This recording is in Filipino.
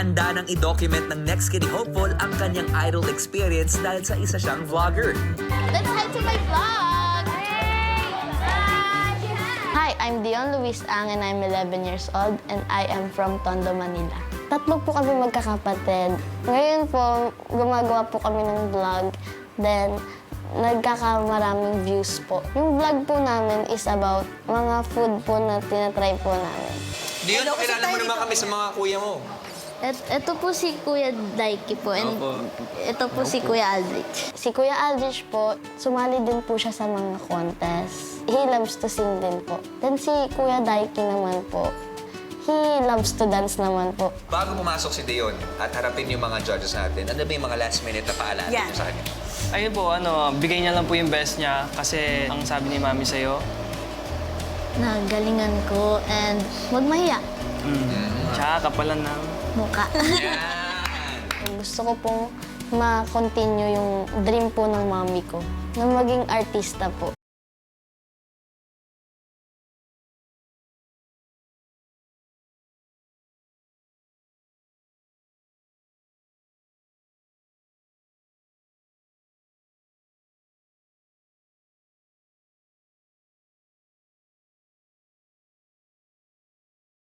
handa nang i-document ng next Skinny Hopeful ang kanyang idol experience dahil sa isa siyang vlogger. Let's head to my vlog! Hi, I'm Dion Luis Ang and I'm 11 years old and I am from Tondo, Manila. Tatlo po kami magkakapatid. Ngayon po, gumagawa po kami ng vlog. Then, nagkakamaraming views po. Yung vlog po namin is about mga food po na tinatry po namin. Dion, pakilala mo naman kami sa mga kuya mo. Ito po si Kuya Daiki po and ito po si Kuya Aldrich. Si Kuya Aldrich po, sumali din po siya sa mga contest. He loves to sing din po. Then si Kuya Daiki naman po, he loves to dance naman po. Bago pumasok si Dion at harapin yung mga judges natin, ano ba yung mga last minute na paalala mo sa kanya? Ayun po, bigay niya lang po yung best niya kasi ang sabi ni Mami sa'yo, Nagalingan ko and huwag mahiya. tsaka kapalan ng Mukha. Yan! Gusto ko pong ma-continue yung dream po ng mami ko na maging artista po.